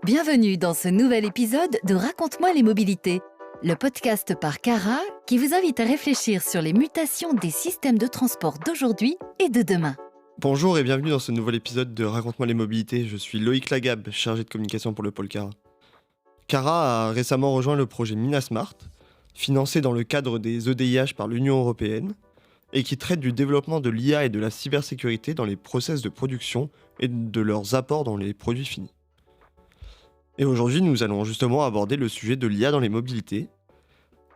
Bienvenue dans ce nouvel épisode de Raconte-moi les mobilités, le podcast par Cara qui vous invite à réfléchir sur les mutations des systèmes de transport d'aujourd'hui et de demain. Bonjour et bienvenue dans ce nouvel épisode de Raconte-moi les mobilités. Je suis Loïc Lagab, chargé de communication pour le pôle Cara. Cara a récemment rejoint le projet Minasmart, financé dans le cadre des EDIH par l'Union européenne, et qui traite du développement de l'IA et de la cybersécurité dans les process de production et de leurs apports dans les produits finis. Et aujourd'hui, nous allons justement aborder le sujet de l'IA dans les mobilités.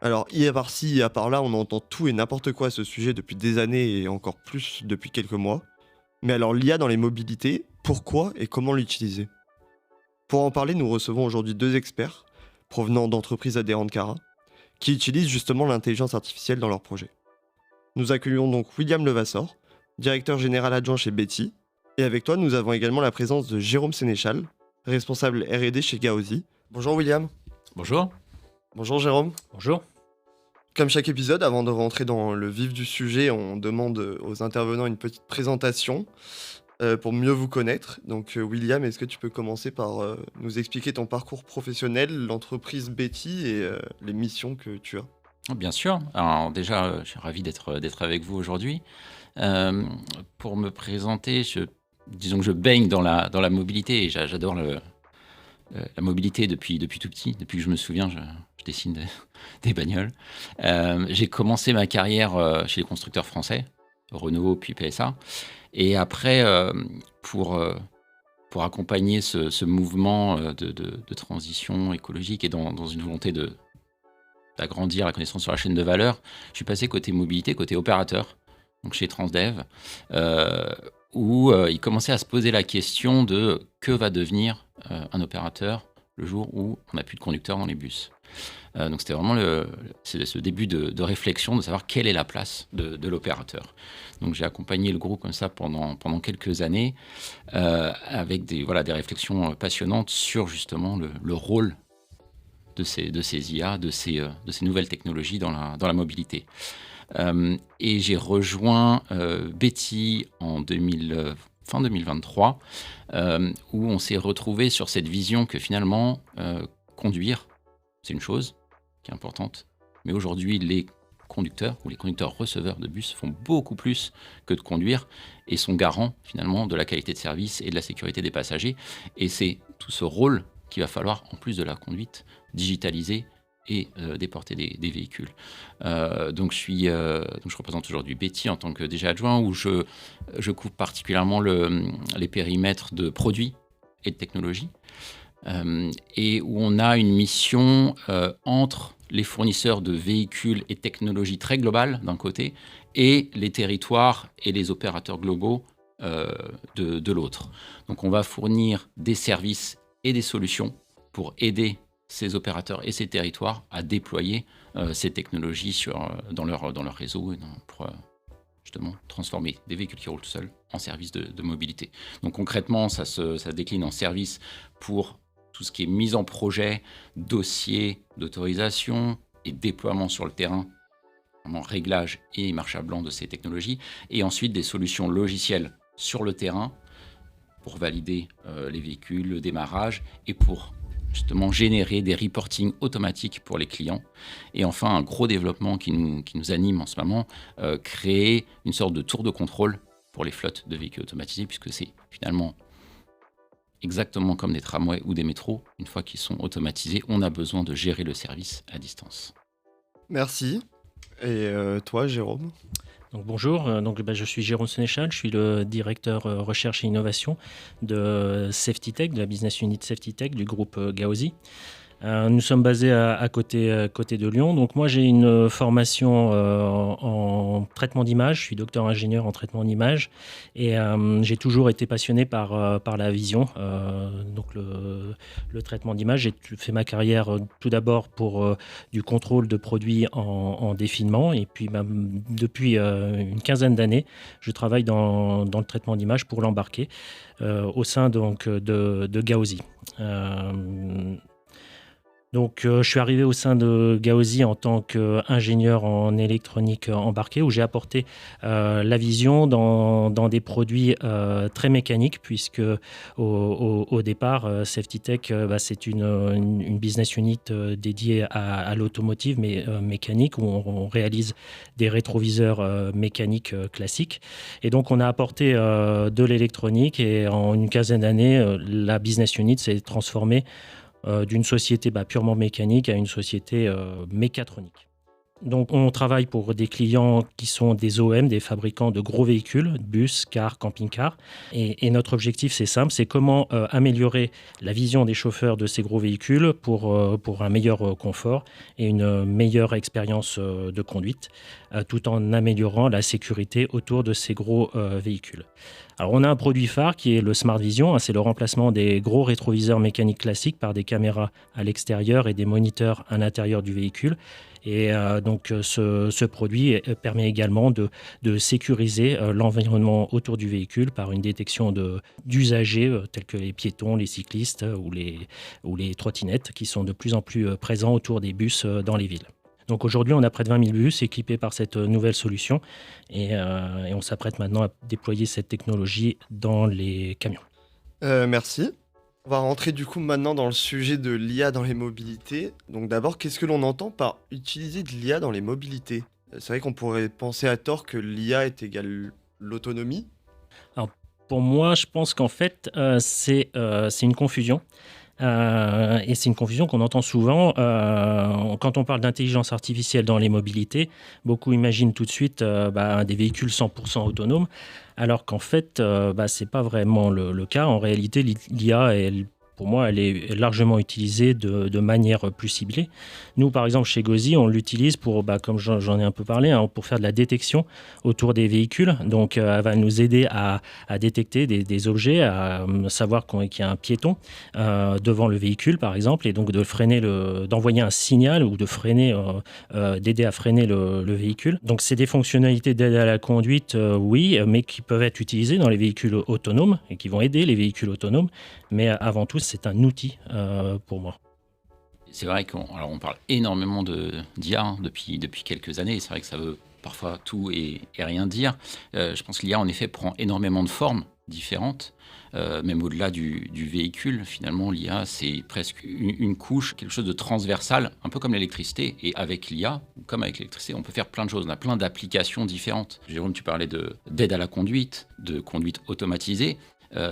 Alors, IA par-ci, IA par-là, on entend tout et n'importe quoi à ce sujet depuis des années et encore plus depuis quelques mois. Mais alors, l'IA dans les mobilités, pourquoi et comment l'utiliser ? Pour en parler, nous recevons aujourd'hui deux experts, provenant d'entreprises adhérentes Cara, qui utilisent justement l'intelligence artificielle dans leurs projets. Nous accueillons donc William Levasseur, directeur général adjoint chez Betty, et avec toi, nous avons également la présence de Jérôme Sénéchal, responsable R&D chez Gauzy. Bonjour William. Bonjour. Bonjour Jérôme. Bonjour. Comme chaque épisode, avant de rentrer dans le vif du sujet, on demande aux intervenants une petite présentation pour mieux vous connaître. Donc William, est-ce que tu peux commencer par nous expliquer ton parcours professionnel, l'entreprise Betty et les missions que tu as ? Bien sûr. Alors déjà, je suis ravi d'être avec vous aujourd'hui. Pour me présenter, disons que je baigne dans la mobilité et j'adore la mobilité depuis tout petit. Depuis que je me souviens, je dessine des bagnoles. J'ai commencé ma carrière chez les constructeurs français, Renault puis PSA. Et après, pour accompagner ce mouvement de transition écologique et dans une volonté d'agrandir la connaissance sur la chaîne de valeur, je suis passé côté mobilité, côté opérateur, donc chez Transdev, où il commençait à se poser la question de que va devenir un opérateur le jour où on n'a plus de conducteurs dans les bus. Donc c'était vraiment ce début de réflexion, de savoir quelle est la place de l'opérateur. Donc j'ai accompagné le groupe comme ça pendant quelques années, avec des réflexions passionnantes sur justement le rôle de ces IA, de ces nouvelles technologies dans la mobilité. Et j'ai rejoint Betty en fin 2023, où on s'est retrouvé sur cette vision que finalement, conduire, c'est une chose qui est importante, mais aujourd'hui, les conducteurs ou les conducteurs receveurs de bus font beaucoup plus que de conduire et sont garants finalement de la qualité de service et de la sécurité des passagers. Et c'est tout ce rôle qu'il va falloir, en plus de la conduite, digitaliser et déporter des véhicules. Donc je représente aujourd'hui Betty en tant que DG adjoint, où je couvre particulièrement les périmètres de produits et de technologies, et où on a une mission entre les fournisseurs de véhicules et technologies très globales d'un côté, et les territoires et les opérateurs globaux de l'autre. Donc on va fournir des services et des solutions pour aider ces opérateurs et ces territoires à déployer ces technologies dans leur réseau et pour justement transformer des véhicules qui roulent tout seuls en services de mobilité. Donc concrètement, ça se décline en services pour tout ce qui est mise en projet, dossier d'autorisation et déploiement sur le terrain, vraiment réglage et marche à blanc de ces technologies, et ensuite des solutions logicielles sur le terrain pour valider les véhicules, le démarrage, et pour justement générer des reportings automatiques pour les clients. Et enfin, un gros développement qui nous anime en ce moment, créer une sorte de tour de contrôle pour les flottes de véhicules automatisés, puisque c'est finalement exactement comme des tramways ou des métros. Une fois qu'ils sont automatisés, on a besoin de gérer le service à distance. Merci. Et toi, Jérôme ? Donc bonjour, je suis Jérôme Sénéchal, je suis le directeur recherche et innovation de Safety Tech, de la business unit Safety Tech du groupe Gauzy. Nous sommes basés à côté de Lyon. Donc moi j'ai une formation en traitement d'image, je suis docteur ingénieur en traitement d'image, et j'ai toujours été passionné par la vision, donc le traitement d'image. J'ai fait ma carrière tout d'abord pour du contrôle de produits en défilement, et puis depuis une quinzaine d'années je travaille dans le traitement d'image pour l'embarquer au sein donc de Gauzy. Donc, je suis arrivé au sein de Gauzy en tant qu'ingénieur en électronique embarquée, où j'ai apporté la vision dans des produits très mécaniques, puisque au départ, Safety Tech, c'est une business unit dédiée à l'automotive, mais mécanique, où on réalise des rétroviseurs mécaniques classiques. Et donc, on a apporté de l'électronique, et en une quinzaine d'années, la business unit s'est transformée d'une société purement mécanique à une société mécatronique. Donc, on travaille pour des clients qui sont des OEM, des fabricants de gros véhicules, bus, cars, camping-cars. Et notre objectif, c'est simple, c'est comment améliorer la vision des chauffeurs de ces gros véhicules pour un meilleur confort et une meilleure expérience de conduite, tout en améliorant la sécurité autour de ces gros véhicules. Alors, on a un produit phare qui est le Smart Vision. C'est le remplacement des gros rétroviseurs mécaniques classiques par des caméras à l'extérieur et des moniteurs à l'intérieur du véhicule. Et donc, ce produit permet également de sécuriser l'environnement autour du véhicule par une détection d'usagers tels que les piétons, les cyclistes ou les trottinettes qui sont de plus en plus présents autour des bus dans les villes. Donc aujourd'hui, on a près de 20 000 bus équipés par cette nouvelle solution et on s'apprête maintenant à déployer cette technologie dans les camions. Merci. On va rentrer du coup maintenant dans le sujet de l'IA dans les mobilités. Donc d'abord, qu'est-ce que l'on entend par utiliser de l'IA dans les mobilités ? C'est vrai qu'on pourrait penser à tort que l'IA est égale l'autonomie. Alors pour moi, je pense qu'en fait, c'est une confusion. Et c'est une confusion qu'on entend souvent. Quand on parle d'intelligence artificielle dans les mobilités, beaucoup imaginent tout de suite des véhicules 100% autonomes, alors qu'en fait, ce n'est pas vraiment le cas. En réalité, l'IA, pour moi, elle est largement utilisée de manière plus ciblée. Nous, par exemple, chez Gauzy, on l'utilise pour, comme j'en ai un peu parlé, pour faire de la détection autour des véhicules. Donc, elle va nous aider à détecter des objets, à savoir qu'il y a un piéton devant le véhicule, par exemple, et donc d'envoyer un signal ou d'aider à freiner le véhicule. Donc, c'est des fonctionnalités d'aide à la conduite, oui, mais qui peuvent être utilisées dans les véhicules autonomes et qui vont aider les véhicules autonomes. Mais avant tout, c'est un outil pour moi. C'est vrai qu'on parle énormément d'IA depuis quelques années. C'est vrai que ça veut parfois tout et rien dire. Je pense que l'IA, en effet, prend énormément de formes différentes. Même au-delà du véhicule, finalement, l'IA, c'est presque une couche, quelque chose de transversal, un peu comme l'électricité. Et avec l'IA, comme avec l'électricité, on peut faire plein de choses. On a plein d'applications différentes. Jérôme, tu parlais d'aide à la conduite, de conduite automatisée.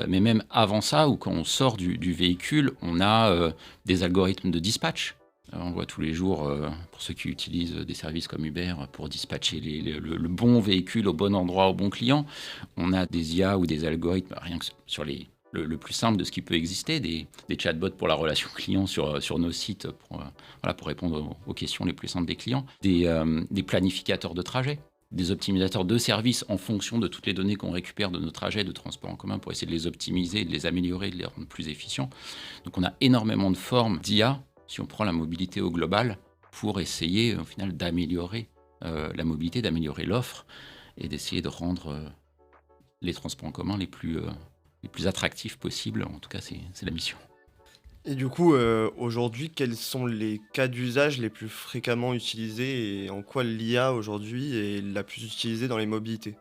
Mais même avant ça, ou quand on sort du véhicule, on a des algorithmes de dispatch. On voit tous les jours, pour ceux qui utilisent des services comme Uber, pour dispatcher le bon véhicule au bon endroit, au bon client. On a des IA ou des algorithmes, rien que sur le plus simple de ce qui peut exister, des chatbots pour la relation client sur nos sites pour répondre aux questions les plus simples des clients, des planificateurs de trajets, des optimisateurs de services en fonction de toutes les données qu'on récupère de nos trajets de transport en commun pour essayer de les optimiser, de les améliorer, de les rendre plus efficients. Donc on a énormément de formes d'IA, si on prend la mobilité au global, pour essayer au final d'améliorer la mobilité, d'améliorer l'offre et d'essayer de rendre les transports en commun les plus attractifs possibles. En tout cas, c'est la mission. Et du coup, aujourd'hui, quels sont les cas d'usage les plus fréquemment utilisés et en quoi l'IA aujourd'hui est la plus utilisée dans les mobilités ?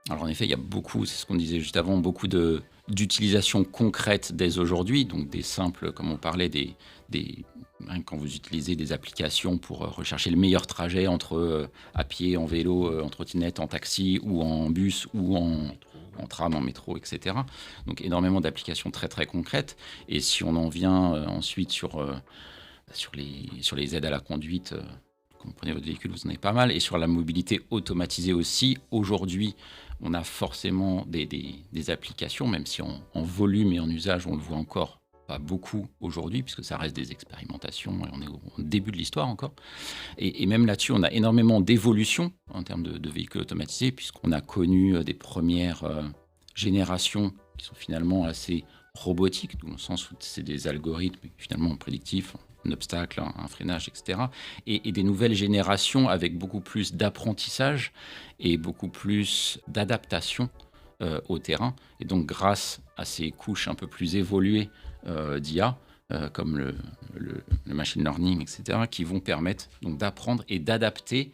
Alors en effet, il y a beaucoup, c'est ce qu'on disait juste avant, beaucoup d'utilisations concrètes dès aujourd'hui, donc des simples, comme on parlait, quand vous utilisez des applications pour rechercher le meilleur trajet entre à pied, en vélo, en trottinette, en taxi ou en bus ou en tram, en métro, etc. Donc énormément d'applications très très concrètes. Et si on en vient ensuite sur les aides à la conduite, quand vous prenez votre véhicule, vous en avez pas mal. Et sur la mobilité automatisée aussi, aujourd'hui, on a forcément des applications, même si en volume et en usage, on le voit encore pas beaucoup aujourd'hui, puisque ça reste des expérimentations et on est au début de l'histoire encore. Et même là-dessus, on a énormément d'évolution en termes de véhicules automatisés, puisqu'on a connu des premières générations qui sont finalement assez robotiques, dans le sens où c'est des algorithmes finalement prédictifs, un obstacle, un freinage, etc. Et des nouvelles générations avec beaucoup plus d'apprentissage et beaucoup plus d'adaptation au terrain. Et donc, grâce à ces couches un peu plus évoluées d'IA, comme le machine learning, etc., qui vont permettre donc, d'apprendre et d'adapter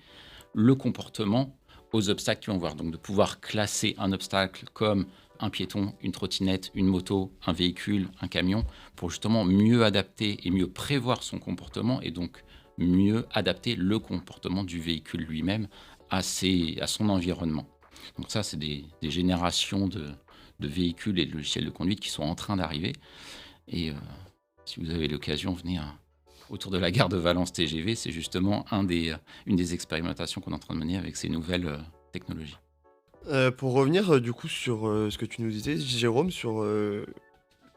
le comportement aux obstacles qu'ils vont voir. Donc de pouvoir classer un obstacle comme un piéton, une trottinette, une moto, un véhicule, un camion, pour justement mieux adapter et mieux prévoir son comportement et donc mieux adapter le comportement du véhicule lui-même à son environnement. Donc ça, c'est des générations de véhicules et de logiciels de conduite qui sont en train d'arriver. Et si vous avez l'occasion, venez autour de la gare de Valence TGV. C'est justement une des expérimentations qu'on est en train de mener avec ces nouvelles technologies. Pour revenir du coup sur ce que tu nous disais, Jérôme, sur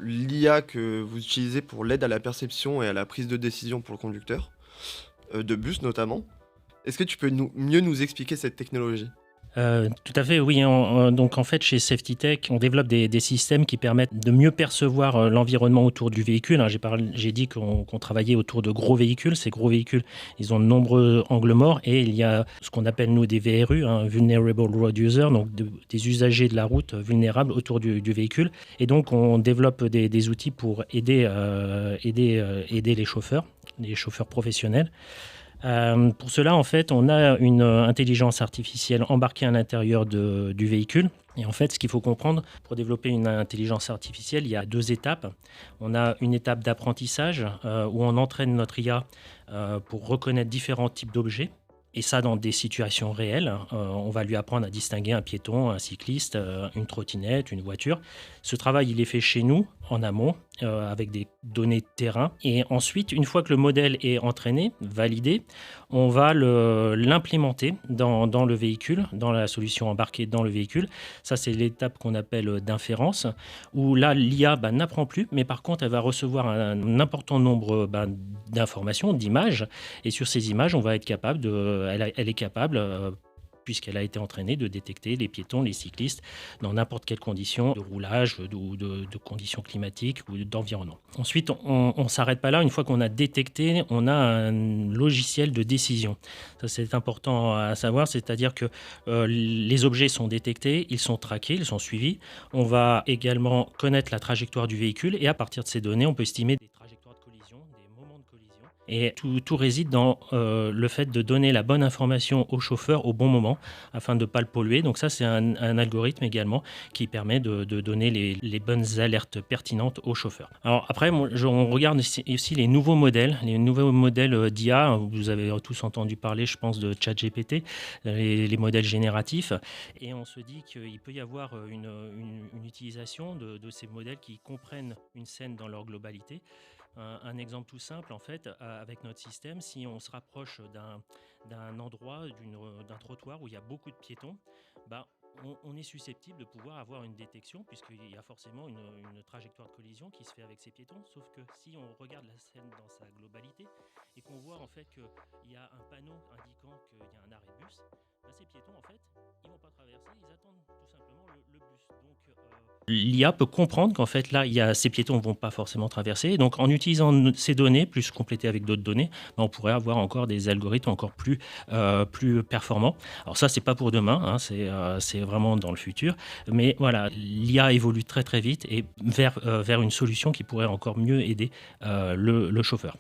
l'IA que vous utilisez pour l'aide à la perception et à la prise de décision pour le conducteur, de bus notamment, est-ce que tu peux mieux nous expliquer cette technologie ? Tout à fait, oui. Donc en fait, chez Safety Tech, on développe des systèmes qui permettent de mieux percevoir l'environnement autour du véhicule. J'ai dit qu'on travaillait autour de gros véhicules. Ces gros véhicules, ils ont de nombreux angles morts et il y a ce qu'on appelle nous des VRU, Vulnerable Road User, donc des usagers de la route vulnérables autour du véhicule. Et donc on développe des outils pour aider les chauffeurs professionnels. Pour cela, en fait, on a une intelligence artificielle embarquée à l'intérieur du véhicule. Et en fait, ce qu'il faut comprendre, pour développer une intelligence artificielle, il y a 2 étapes. On a une étape d'apprentissage où on entraîne notre IA pour reconnaître différents types d'objets. Et ça, dans des situations réelles, on va lui apprendre à distinguer un piéton, un cycliste, une trottinette, une voiture. Ce travail, il est fait chez nous, en amont, avec des données de terrain. Et ensuite, une fois que le modèle est entraîné, validé, on va l'implémenter dans le véhicule, dans la solution embarquée dans le véhicule. Ça, c'est l'étape qu'on appelle d'inférence, où là, l'IA n'apprend plus, mais par contre, elle va recevoir un important nombre d'informations, d'images. Et sur ces images, on va être capable elle est capable, puisqu'elle a été entraînée, de détecter les piétons, les cyclistes, dans n'importe quelle condition de roulage ou de conditions climatiques ou d'environnement. Ensuite, on ne s'arrête pas là. Une fois qu'on a détecté, on a un logiciel de décision. Ça, c'est important à savoir, c'est-à-dire que les objets sont détectés, ils sont traqués, ils sont suivis. On va également connaître la trajectoire du véhicule et à partir de ces données, on peut estimer des trajectoires de collision, des moments de collision. Et tout réside dans le fait de donner la bonne information au chauffeur au bon moment afin de ne pas le polluer. Donc ça, c'est un algorithme également qui permet de donner les bonnes alertes pertinentes au chauffeur. Alors après, on regarde aussi les nouveaux modèles d'IA. Vous avez tous entendu parler, je pense, de ChatGPT, les modèles génératifs. Et on se dit qu'il peut y avoir une utilisation de ces modèles qui comprennent une scène dans leur globalité. Un exemple tout simple, en fait, avec notre système, si on se rapproche d'un endroit, d'un trottoir où il y a beaucoup de piétons, on est susceptible de pouvoir avoir une détection puisqu'il y a forcément une trajectoire de collision qui se fait avec ces piétons. Sauf que si on regarde la scène dans sa globalité et qu'on voit en fait qu'il y a un panneau indiquant qu'il y a un arrêt de bus, ces piétons, en fait, ils ne vont pas traverser, ils attendent tout simplement le bus. Donc, l'IA peut comprendre qu'en fait, là, ces piétons ne vont pas forcément traverser. Donc, en utilisant ces données, plus complétées avec d'autres données, on pourrait avoir encore des algorithmes encore plus performants. Alors ça, c'est pas pour demain, c'est vraiment dans le futur. Mais voilà, l'IA évolue très très vite et vers une solution qui pourrait encore mieux aider le chauffeur.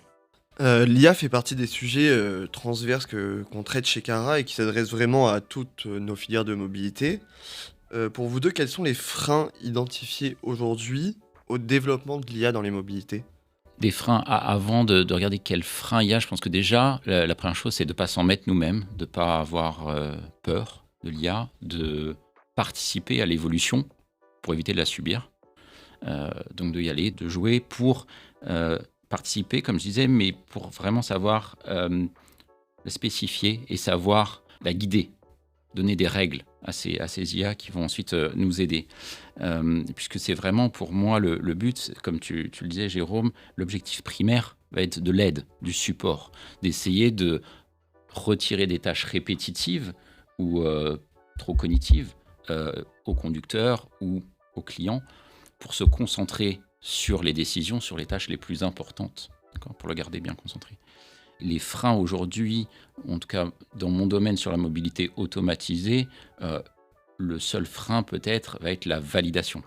L'IA fait partie des sujets transverses qu'on traite chez Cara et qui s'adressent vraiment à toutes nos filières de mobilité. Pour vous deux, quels sont les freins identifiés aujourd'hui au développement de l'IA dans les mobilités ? Des freins, avant de regarder quels freins il y a, je pense que déjà, la première chose, c'est de ne pas s'en mettre nous-mêmes, de ne pas avoir peur de l'IA, de participer à l'évolution pour éviter de la subir. Donc de y aller, de jouer pour participer, comme je disais, mais pour vraiment savoir la spécifier et savoir la guider, donner des règles à ces IA qui vont ensuite nous aider. Puisque c'est vraiment pour moi le but, comme tu le disais Jérôme, l'objectif primaire va être de l'aide, du support, d'essayer de retirer des tâches répétitives ou trop cognitives au conducteur ou au client pour se concentrer sur les décisions, sur les tâches les plus importantes, pour le garder bien concentré. Les freins aujourd'hui, en tout cas dans mon domaine sur la mobilité automatisée, Le seul frein peut-être va être la validation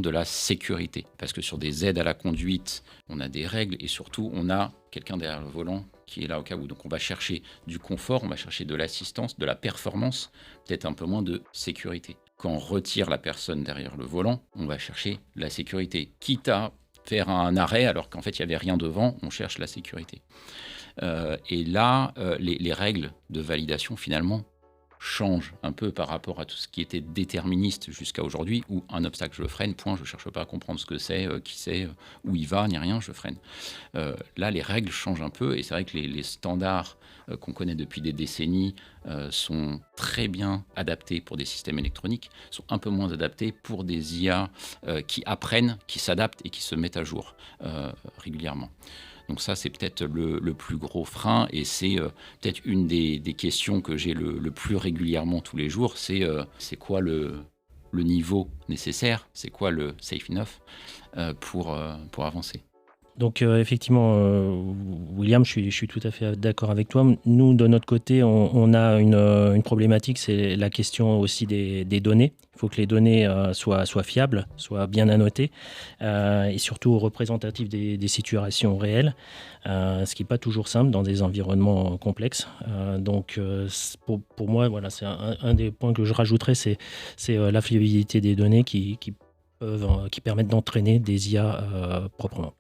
de la sécurité. Parce que sur des aides à la conduite, on a des règles et surtout on a quelqu'un derrière le volant qui est là au cas où. Donc on va chercher du confort, on va chercher de l'assistance, de la performance, peut-être un peu moins de sécurité. Quand on retire la personne derrière le volant, on va chercher la sécurité. Quitte à faire un arrêt alors qu'en fait il n'y avait rien devant, on cherche la sécurité. Et là, les règles de validation finalement change un peu par rapport à tout ce qui était déterministe jusqu'à aujourd'hui, où un obstacle, je freine, point, je ne cherche pas à comprendre ce que c'est, qui c'est, où il va, ni rien, je freine. Là, les règles changent un peu, et c'est vrai que les standards qu'on connaît depuis des décennies sont très bien adaptés pour des systèmes électroniques, sont un peu moins adaptés pour des IA qui apprennent, qui s'adaptent et qui se mettent à jour régulièrement. Donc ça, c'est peut-être le plus gros frein et c'est peut-être une des questions que j'ai le plus régulièrement tous les jours, c'est quoi le niveau nécessaire, c'est quoi le safe enough pour avancer. Donc effectivement, William, je suis tout à fait d'accord avec toi. Nous, de notre côté, on a une problématique, c'est la question aussi des données. Il faut que les données soient fiables, soient bien annotées et surtout représentatives des situations réelles, ce qui n'est pas toujours simple dans des environnements complexes. Donc pour moi, voilà, c'est un des points que je rajouterais, c'est la fiabilité des données qui permettent d'entraîner des IA proprement.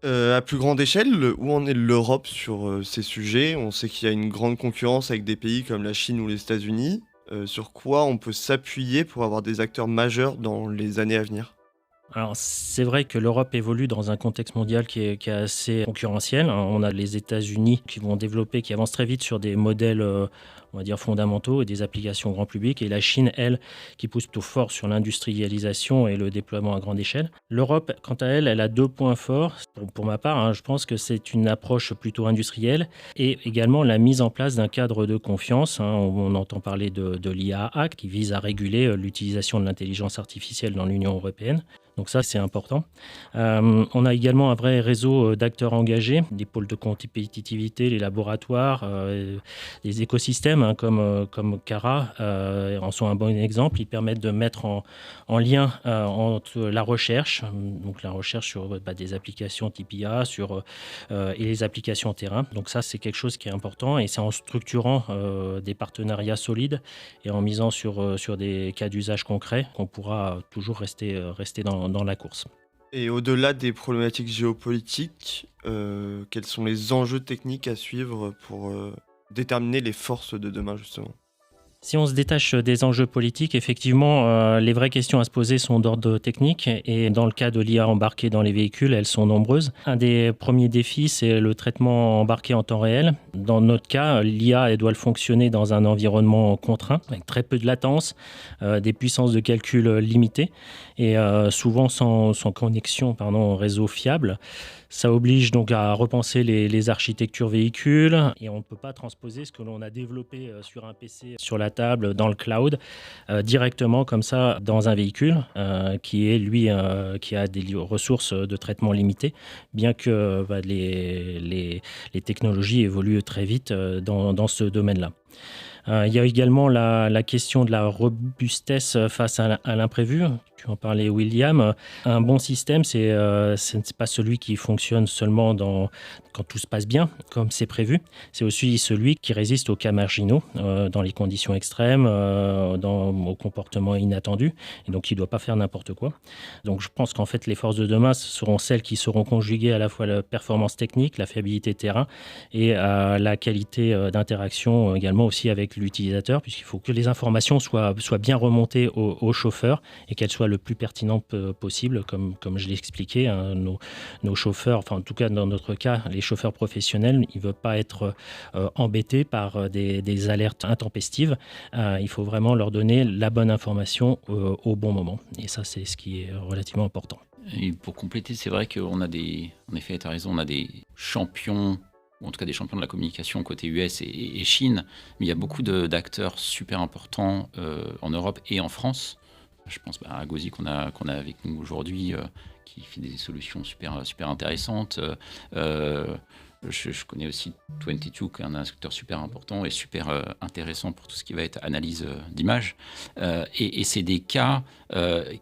À plus grande échelle, où en est l'Europe sur ces sujets? On sait qu'il y a une grande concurrence avec des pays comme la Chine ou les États-Unis. Sur quoi on peut s'appuyer pour avoir des acteurs majeurs dans les années à venir? Alors, c'est vrai que l'Europe évolue dans un contexte mondial qui est assez concurrentiel. On a les États-Unis qui vont développer, qui avancent très vite sur des modèles, on va dire, fondamentaux et des applications grand public. Et la Chine, elle, qui pousse plutôt fort sur l'industrialisation et le déploiement à grande échelle. L'Europe, quant à elle, elle a 2 points forts. Pour ma part, je pense que c'est une approche plutôt industrielle et également la mise en place d'un cadre de confiance. On entend parler de l'IA Act qui vise à réguler l'utilisation de l'intelligence artificielle dans l'Union européenne. Donc ça, c'est important. On a également un vrai réseau d'acteurs engagés, des pôles de compétitivité, les laboratoires, les écosystèmes comme Cara en sont un bon exemple. Ils permettent de mettre en lien entre la recherche, donc la recherche sur des applications type IA et les applications terrain. Donc ça, c'est quelque chose qui est important et c'est en structurant des partenariats solides et en misant sur des cas d'usage concrets qu'on pourra toujours rester dans la course. Et au-delà des problématiques géopolitiques, quels sont les enjeux techniques à suivre pour déterminer les forces de demain, justement? Si on se détache des enjeux politiques, effectivement, les vraies questions à se poser sont d'ordre technique et dans le cas de l'IA embarquée dans les véhicules, elles sont nombreuses. Un des premiers défis, c'est le traitement embarqué en temps réel. Dans notre cas, l'IA, elle doit fonctionner dans un environnement contraint, avec très peu de latence, des puissances de calcul limitées et souvent sans connexion au réseau fiable. Ça oblige donc à repenser les architectures véhicules et on ne peut pas transposer ce que l'on a développé sur un PC, sur la table, dans le cloud, directement comme ça dans un véhicule qui a des ressources de traitement limitées, bien que les technologies évoluent très vite dans ce domaine-là. Il y a également la question de la robustesse face à l'imprévu. Tu en parlais, William. Un bon système, ce n'est pas celui qui fonctionne seulement quand tout se passe bien, comme c'est prévu. C'est aussi celui qui résiste aux cas marginaux, dans les conditions extrêmes, au comportement inattendu. Et donc, il ne doit pas faire n'importe quoi. Donc, je pense qu'en fait, les forces de demain seront celles qui seront conjuguées à la fois la performance technique, la fiabilité terrain et la qualité d'interaction également aussi avec l'utilisateur, puisqu'il faut que les informations soient bien remontées au chauffeur et qu'elles soient le plus pertinentes possible, comme je l'ai expliqué. Nos chauffeurs, enfin en tout cas dans notre cas, les chauffeurs professionnels, ils ne veulent pas être embêtés par des alertes intempestives. Il faut vraiment leur donner la bonne information au bon moment. Et ça, c'est ce qui est relativement important. Et pour compléter, c'est vrai qu'on a en effet, tu as raison, on a des champions, ou en tout cas des champions de la communication côté US et Chine, mais il y a beaucoup d'acteurs super importants en Europe et en France. Je pense à Gauzy qu'on a avec nous aujourd'hui, qui fait des solutions super intéressantes. je connais aussi 22, qui est un instructeur super important et super intéressant pour tout ce qui va être analyse d'image. Et c'est des cas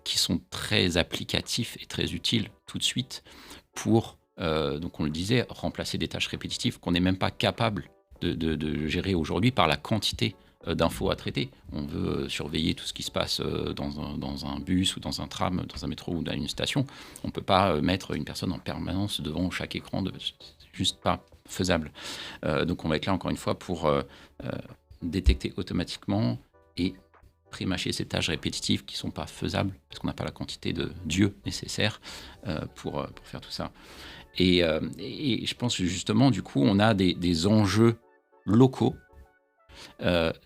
qui sont très applicatifs et très utiles tout de suite pour, donc on le disait, remplacer des tâches répétitives qu'on n'est même pas capable de gérer aujourd'hui par la quantité d'infos à traiter. On veut surveiller tout ce qui se passe dans un bus ou dans un tram, dans un métro ou dans une station. On ne peut pas mettre une personne en permanence devant chaque écran. C'est juste pas faisable. Donc on va être là encore une fois pour détecter automatiquement et prémâcher ces tâches répétitives qui ne sont pas faisables parce qu'on n'a pas la quantité de Dieu nécessaire pour faire tout ça. Et je pense que justement, du coup, on a des enjeux locaux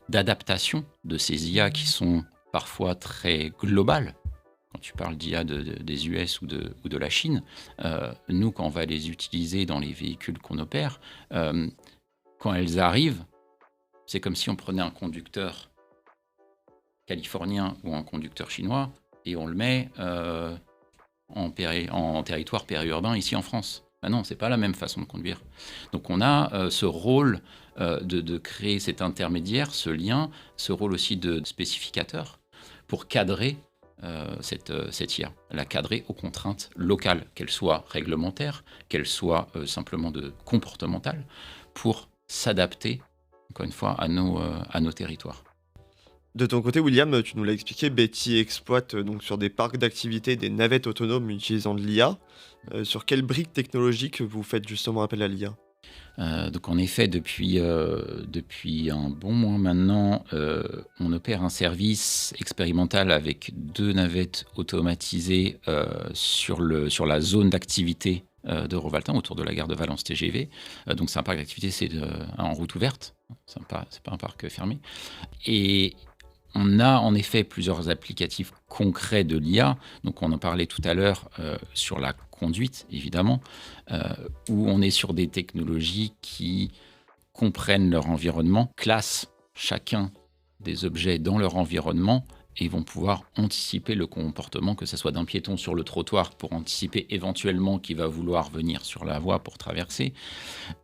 d'adaptation de ces IA qui sont parfois très globales. Quand tu parles d'IA des US ou de la Chine, nous, quand on va les utiliser dans les véhicules qu'on opère, quand elles arrivent, c'est comme si on prenait un conducteur californien ou un conducteur chinois et on le met en territoire périurbain ici en France. Ben non, c'est pas la même façon de conduire. Donc on a ce rôle de créer cet intermédiaire, ce lien, ce rôle aussi de spécificateur pour cadrer cette IA, la cadrer aux contraintes locales, qu'elles soient réglementaires, qu'elles soient simplement comportementales, pour s'adapter, encore une fois, à nos territoires. De ton côté, William, tu nous l'as expliqué, Betty exploite donc sur des parcs d'activités des navettes autonomes utilisant de l'IA. Sur quelles briques technologiques vous faites justement appel à l'IA ? Donc en effet, depuis un bon mois maintenant, on opère un service expérimental avec 2 navettes automatisées sur la zone d'activité de Rovaltain, autour de la gare de Valence TGV. Donc c'est un parc d'activité, c'est en route ouverte, c'est pas un parc fermé. Et on a en effet plusieurs applicatifs concrets de l'IA. Donc on en parlait tout à l'heure sur la conduite, évidemment, où on est sur des technologies qui comprennent leur environnement, classent chacun des objets dans leur environnement et vont pouvoir anticiper le comportement, que ce soit d'un piéton sur le trottoir pour anticiper éventuellement qu'il va vouloir venir sur la voie pour traverser,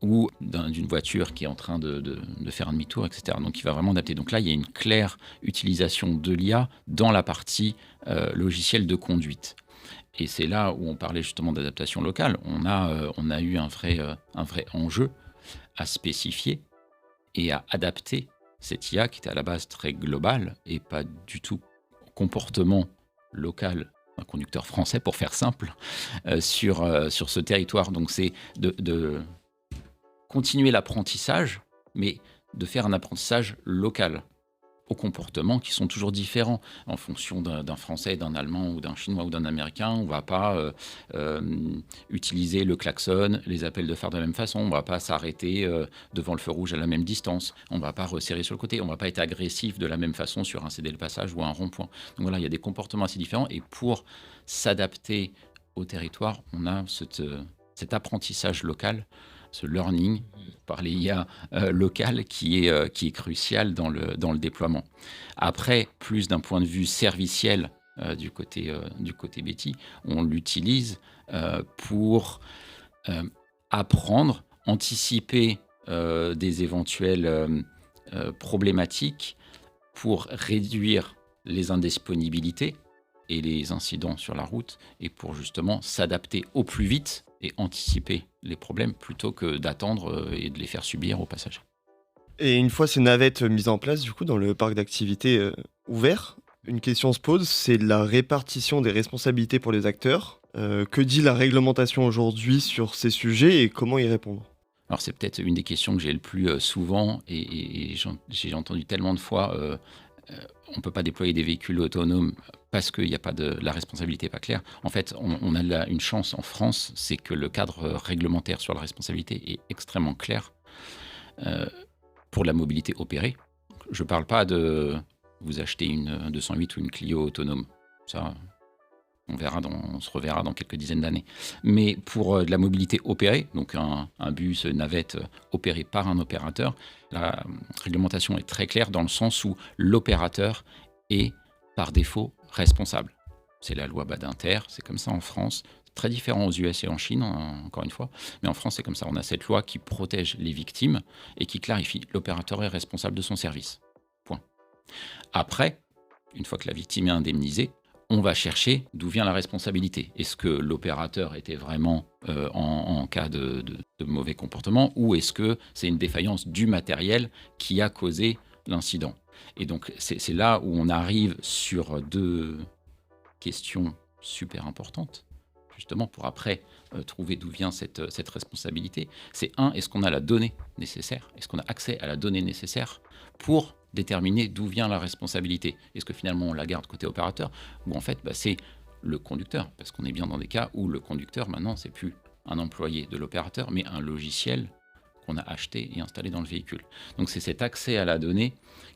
ou d'une voiture qui est en train de faire un demi-tour, etc. Donc il va vraiment adapter. Donc là, il y a une claire utilisation de l'IA dans la partie logicielle de conduite. Et c'est là où on parlait justement d'adaptation locale. On a eu un vrai enjeu à spécifier et à adapter cette IA qui était à la base très globale et pas du tout comportement local d'un conducteur français, pour faire simple, sur ce territoire. Donc c'est de continuer l'apprentissage, mais de faire un apprentissage local aux comportements qui sont toujours différents en fonction d'un Français, d'un Allemand ou d'un Chinois ou d'un Américain. On ne va pas utiliser le klaxon, les appels de phare de la même façon. On ne va pas s'arrêter devant le feu rouge à la même distance. On ne va pas resserrer sur le côté. On ne va pas être agressif de la même façon sur un céder le passage ou un rond-point. Donc voilà, il y a des comportements assez différents. Et pour s'adapter au territoire, on a cet apprentissage local, ce learning par les IA locales qui est crucial dans le déploiement. Après, plus d'un point de vue serviciel du côté Betty, on l'utilise pour apprendre, anticiper des éventuelles problématiques pour réduire les indisponibilités et les incidents sur la route et pour justement s'adapter au plus vite et anticiper les problèmes plutôt que d'attendre et de les faire subir aux passagers. Et une fois ces navettes mises en place, du coup, dans le parc d'activités ouvert, une question se pose, c'est la répartition des responsabilités pour les acteurs. Que dit la réglementation aujourd'hui sur ces sujets et comment y répondre ? Alors c'est peut-être une des questions que j'ai le plus souvent et j'ai entendu tellement de fois on ne peut pas déployer des véhicules autonomes parce qu'il n'y a pas la responsabilité n'est pas claire. En fait, on a une chance en France, c'est que le cadre réglementaire sur la responsabilité est extrêmement clair pour la mobilité opérée. Je ne parle pas de vous acheter une 208 ou une Clio autonome. Ça, on se reverra dans quelques dizaines d'années. Mais pour de la mobilité opérée, donc un bus, une navette opérée par un opérateur, la réglementation est très claire dans le sens où l'opérateur est par défaut responsable. C'est la loi Badinter, c'est comme ça en France. très différent aux US et en Chine, encore une fois. Mais en France, c'est comme ça. On a cette loi qui protège les victimes et qui clarifie l'opérateur est responsable de son service. Point. Après, une fois que la victime est indemnisée, on va chercher d'où vient la responsabilité. Est-ce que l'opérateur était vraiment en cas de mauvais comportement ou est-ce que c'est une défaillance du matériel qui a causé l'incident? Et donc, c'est là où on arrive sur deux questions super importantes, justement pour après trouver d'où vient cette responsabilité. C'est est-ce qu'on a la donnée nécessaire? Est-ce qu'on a accès à la donnée nécessaire pour déterminer d'où vient la responsabilité? Est-ce que finalement on la garde côté opérateur ou en fait c'est le conducteur? Parce qu'on est bien dans des cas où le conducteur maintenant c'est plus un employé de l'opérateur mais un logiciel qu'on a acheté et installé dans le véhicule. Donc c'est cet accès à la donnée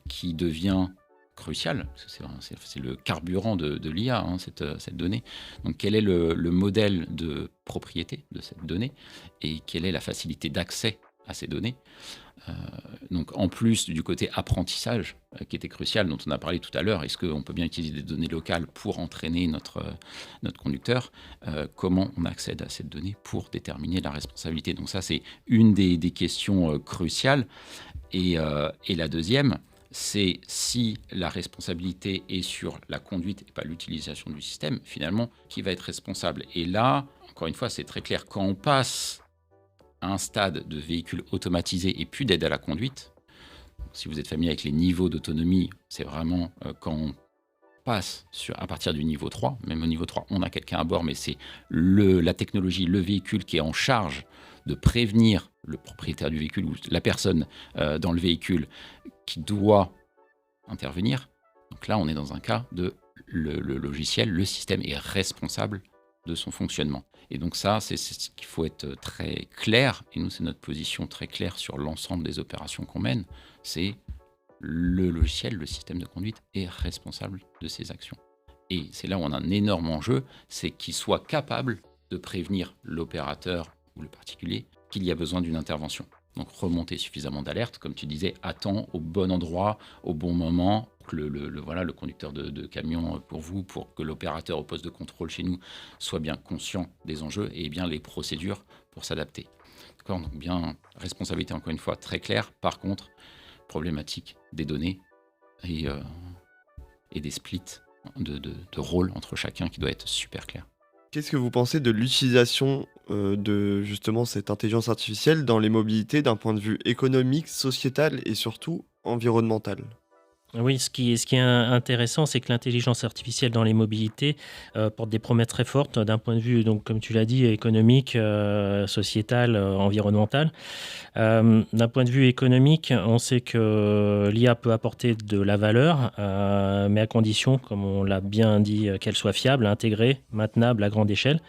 qui devient crucial, parce que c'est le carburant de l'IA, cette donnée. Donc quel est le modèle de propriété de cette donnée et quelle est la facilité d'accès à ces données? Donc en plus du côté apprentissage qui était crucial, dont on a parlé tout à l'heure, est-ce qu'on peut bien utiliser des données locales pour entraîner notre conducteur? Comment on accède à cette donnée pour déterminer la responsabilité? Donc ça, c'est une des questions cruciales. Et la deuxième, c'est si la responsabilité est sur la conduite et pas l'utilisation du système, finalement, qui va être responsable? Et là, encore une fois, c'est très clair. Quand on passe à un stade de véhicule automatisé et plus d'aide à la conduite, si vous êtes familier avec les niveaux d'autonomie, c'est vraiment quand on passe à partir du niveau 3, même au niveau 3, on a quelqu'un à bord, mais c'est la technologie, le véhicule qui est en charge de prévenir le propriétaire du véhicule ou la personne dans le véhicule qui doit intervenir. Donc là, on est dans un cas de le logiciel, le système est responsable de son fonctionnement. Et donc ça, c'est ce qu'il faut être très clair, et nous, c'est notre position très claire sur l'ensemble des opérations qu'on mène, c'est le logiciel, le système de conduite est responsable de ses actions. Et c'est là où on a un énorme enjeu, c'est qu'il soit capable de prévenir l'opérateur ou le particulier qu'il y a besoin d'une intervention. Donc remonter suffisamment d'alerte, comme tu disais, à temps, au bon endroit, au bon moment, que le conducteur de camion pour vous, pour que l'opérateur au poste de contrôle chez nous soit bien conscient des enjeux et bien les procédures pour s'adapter. D'accord ? Donc bien responsabilité encore une fois très claire. Par contre, problématique des données et des splits de rôle entre chacun qui doit être super clair. Qu'est-ce que vous pensez de l'utilisation de justement cette intelligence artificielle dans les mobilités d'un point de vue économique, sociétal et surtout environnemental ? Oui, ce qui est intéressant, c'est que l'intelligence artificielle dans les mobilités porte des promesses très fortes d'un point de vue, donc, comme tu l'as dit, économique, sociétal, environnemental. D'un point de vue économique, on sait que l'IA peut apporter de la valeur, mais à condition, comme on l'a bien dit, qu'elle soit fiable, intégrée, maintenable à grande échelle.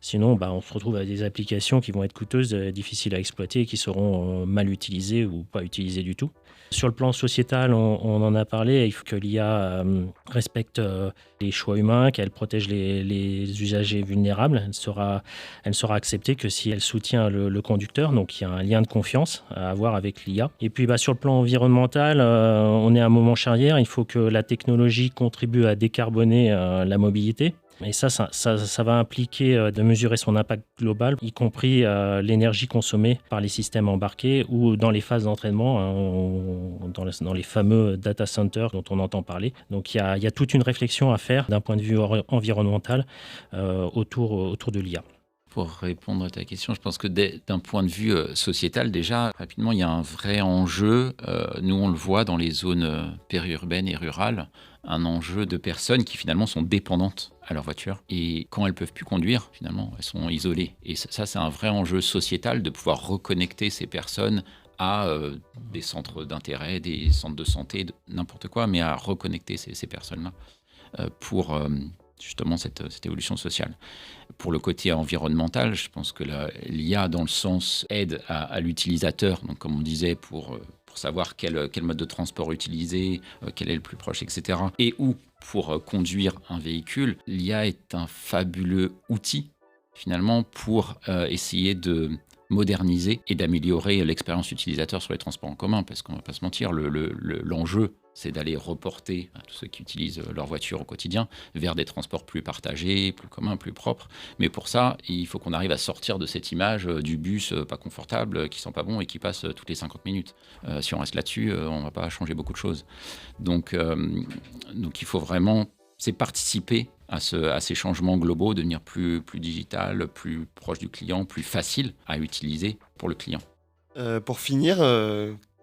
Sinon, on se retrouve avec des applications qui vont être coûteuses, difficiles à exploiter et qui seront mal utilisées ou pas utilisées du tout. Sur le plan sociétal, on en a parlé, il faut que l'IA respecte les choix humains, qu'elle protège les usagers vulnérables. Elle sera acceptée que si elle soutient le conducteur, donc il y a un lien de confiance à avoir avec l'IA. Et puis sur le plan environnemental, on est à un moment charnière, il faut que la technologie contribue à décarboner la mobilité. Et ça va impliquer de mesurer son impact global, y compris l'énergie consommée par les systèmes embarqués ou dans les phases d'entraînement, dans les fameux data centers dont on entend parler. Donc il y a toute une réflexion à faire d'un point de vue environnemental autour de l'IA. Pour répondre à ta question, je pense que d'un point de vue sociétal, déjà, rapidement, il y a un vrai enjeu. Nous, on le voit dans les zones périurbaines et rurales, un enjeu de personnes qui finalement sont dépendantes à leur voiture. Et quand elles ne peuvent plus conduire, finalement, elles sont isolées. Et ça, c'est un vrai enjeu sociétal de pouvoir reconnecter ces personnes à des centres d'intérêt, des centres de santé, n'importe quoi, mais à reconnecter ces personnes-là pour justement cette évolution sociale. Pour le côté environnemental, je pense que l'IA, dans le sens aide à l'utilisateur, donc comme on disait, pour savoir quel mode de transport utiliser, quel est le plus proche, etc. Et ou pour conduire un véhicule, l'IA est un fabuleux outil, finalement, pour essayer de moderniser et d'améliorer l'expérience utilisateur sur les transports en commun, parce qu'on ne va pas se mentir, l'enjeu, c'est d'aller reporter à tous ceux qui utilisent leur voiture au quotidien vers des transports plus partagés, plus communs, plus propres. Mais pour ça, il faut qu'on arrive à sortir de cette image du bus pas confortable, qui sent pas bon et qui passe toutes les 50 minutes. Si on reste là-dessus, on ne va pas changer beaucoup de choses. Donc il faut vraiment participer à ces changements globaux, devenir plus digital, plus proche du client, plus facile à utiliser pour le client. Pour finir,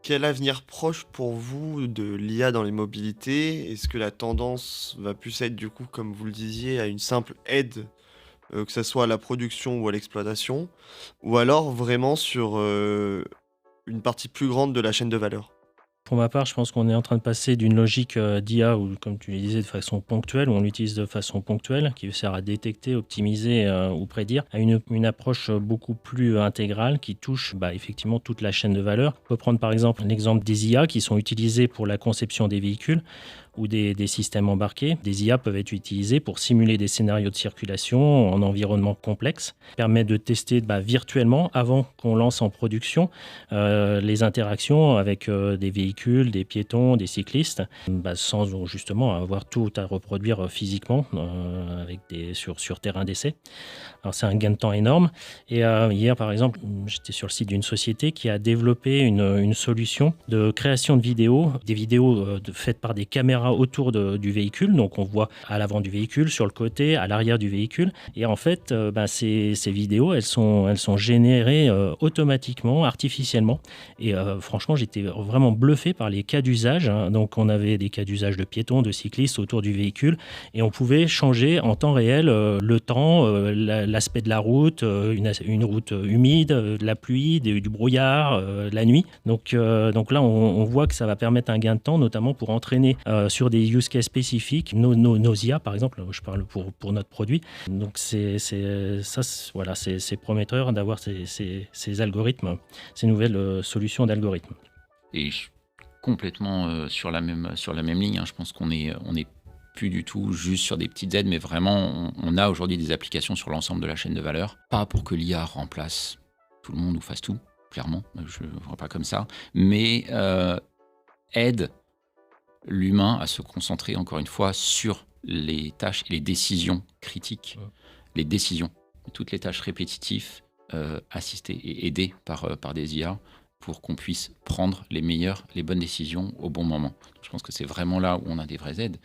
quel avenir proche pour vous de l'IA dans les mobilités? Est-ce que la tendance va plus être, du coup, comme vous le disiez, à une simple aide, que ça soit à la production ou à l'exploitation, ou alors vraiment sur une partie plus grande de la chaîne de valeur? Pour ma part, je pense qu'on est en train de passer d'une logique d'IA, où, comme tu le disais, de façon ponctuelle, où on l'utilise de façon ponctuelle, qui sert à détecter, optimiser ou prédire, à une approche beaucoup plus intégrale qui touche effectivement toute la chaîne de valeur. On peut prendre par exemple l'exemple des IA qui sont utilisées pour la conception des véhicules ou des systèmes embarqués. Des IA peuvent être utilisés pour simuler des scénarios de circulation en environnement complexe, permettent de tester virtuellement, avant qu'on lance en production, les interactions avec des véhicules, des piétons, des cyclistes, sans justement avoir tout à reproduire physiquement sur terrain d'essai. Alors c'est un gain de temps énorme. Et hier, par exemple, j'étais sur le site d'une société qui a développé une solution de création de vidéos, des vidéos faites par des caméras autour du véhicule. Donc on voit à l'avant du véhicule, sur le côté, à l'arrière du véhicule. Et en fait, ces vidéos, elles sont générées automatiquement, artificiellement. Et franchement, j'étais vraiment bluffé par les cas d'usage. Donc on avait des cas d'usage de piétons, de cyclistes autour du véhicule. Et on pouvait changer en temps réel le temps, l'aspect de la route, une route humide, de la pluie, du brouillard, la nuit. Donc là, on voit que ça va permettre un gain de temps, notamment pour entraîner sur des use cases spécifiques, nos IA par exemple, je parle pour notre produit. Donc c'est prometteur d'avoir ces algorithmes, ces nouvelles solutions d'algorithmes. Et je suis complètement sur la même ligne. Je pense qu'on est plus du tout juste sur des petites aides, mais vraiment on a aujourd'hui des applications sur l'ensemble de la chaîne de valeur. Pas pour que l'IA remplace tout le monde ou fasse tout, clairement, je ne vois pas comme ça, mais aide l'humain à se concentrer encore une fois sur les tâches et les décisions critiques, toutes les tâches répétitives, assistées et aidées par des IA pour qu'on puisse prendre les bonnes décisions au bon moment. Je pense que c'est vraiment là où on a des vraies aides.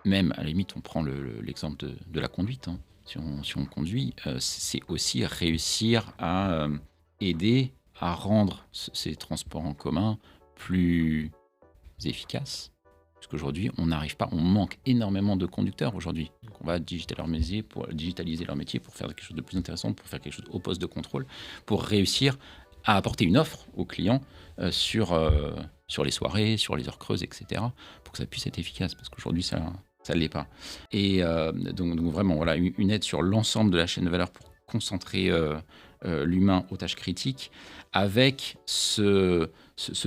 Même, à la limite, on prend l'exemple de la conduite. Si on conduit, c'est aussi réussir à aider à rendre ces transports en commun plus efficaces. Parce qu'aujourd'hui, on n'arrive pas, on manque énormément de conducteurs aujourd'hui. Donc on va digitaliser leur métier pour faire quelque chose de plus intéressant, pour faire quelque chose au poste de contrôle, pour réussir à apporter une offre aux clients sur les soirées, sur les heures creuses, etc., pour que ça puisse être efficace. Parce qu'aujourd'hui, ça ne l'est pas. Et donc vraiment, voilà, une aide sur l'ensemble de la chaîne de valeur pour concentrer l'humain aux tâches critiques, avec ce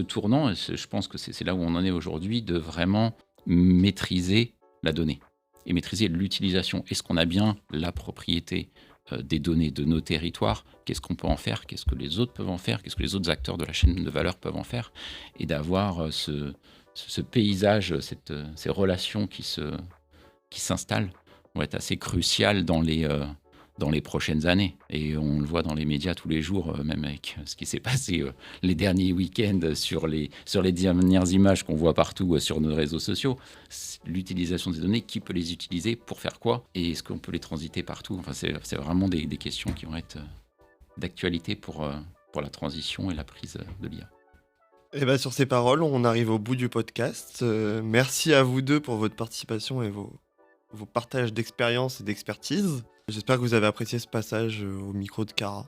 tournant, et je pense que c'est là où on en est aujourd'hui, de vraiment maîtriser la donnée et maîtriser l'utilisation. Est-ce qu'on a bien la propriété des données de nos territoires? Qu'est-ce qu'on peut en faire? Qu'est-ce que les autres peuvent en faire? Qu'est-ce que les autres acteurs de la chaîne de valeur peuvent en faire? Et d'avoir ce paysage, ces relations qui s'installent vont être assez cruciales dans les prochaines années. Et on le voit dans les médias tous les jours, même avec ce qui s'est passé les derniers week-ends sur les dernières images qu'on voit partout sur nos réseaux sociaux. L'utilisation des données, qui peut les utiliser, pour faire quoi? Et est-ce qu'on peut les transiter partout? Enfin, c'est vraiment des questions qui vont être d'actualité pour la transition et la prise de l'IA. Et sur ces paroles, on arrive au bout du podcast. Merci à vous deux pour votre participation et vos partages d'expérience et d'expertise. J'espère que vous avez apprécié ce passage au micro de Cara.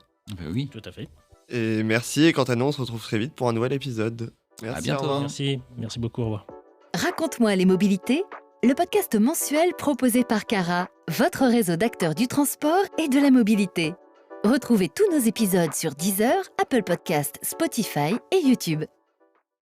Oui. Tout à fait. Et merci, et quant à nous, on se retrouve très vite pour un nouvel épisode. Merci, à bientôt. au revoir. Merci beaucoup, au revoir. Raconte-moi les mobilités, le podcast mensuel proposé par Cara, votre réseau d'acteurs du transport et de la mobilité. Retrouvez tous nos épisodes sur Deezer, Apple Podcasts, Spotify et YouTube.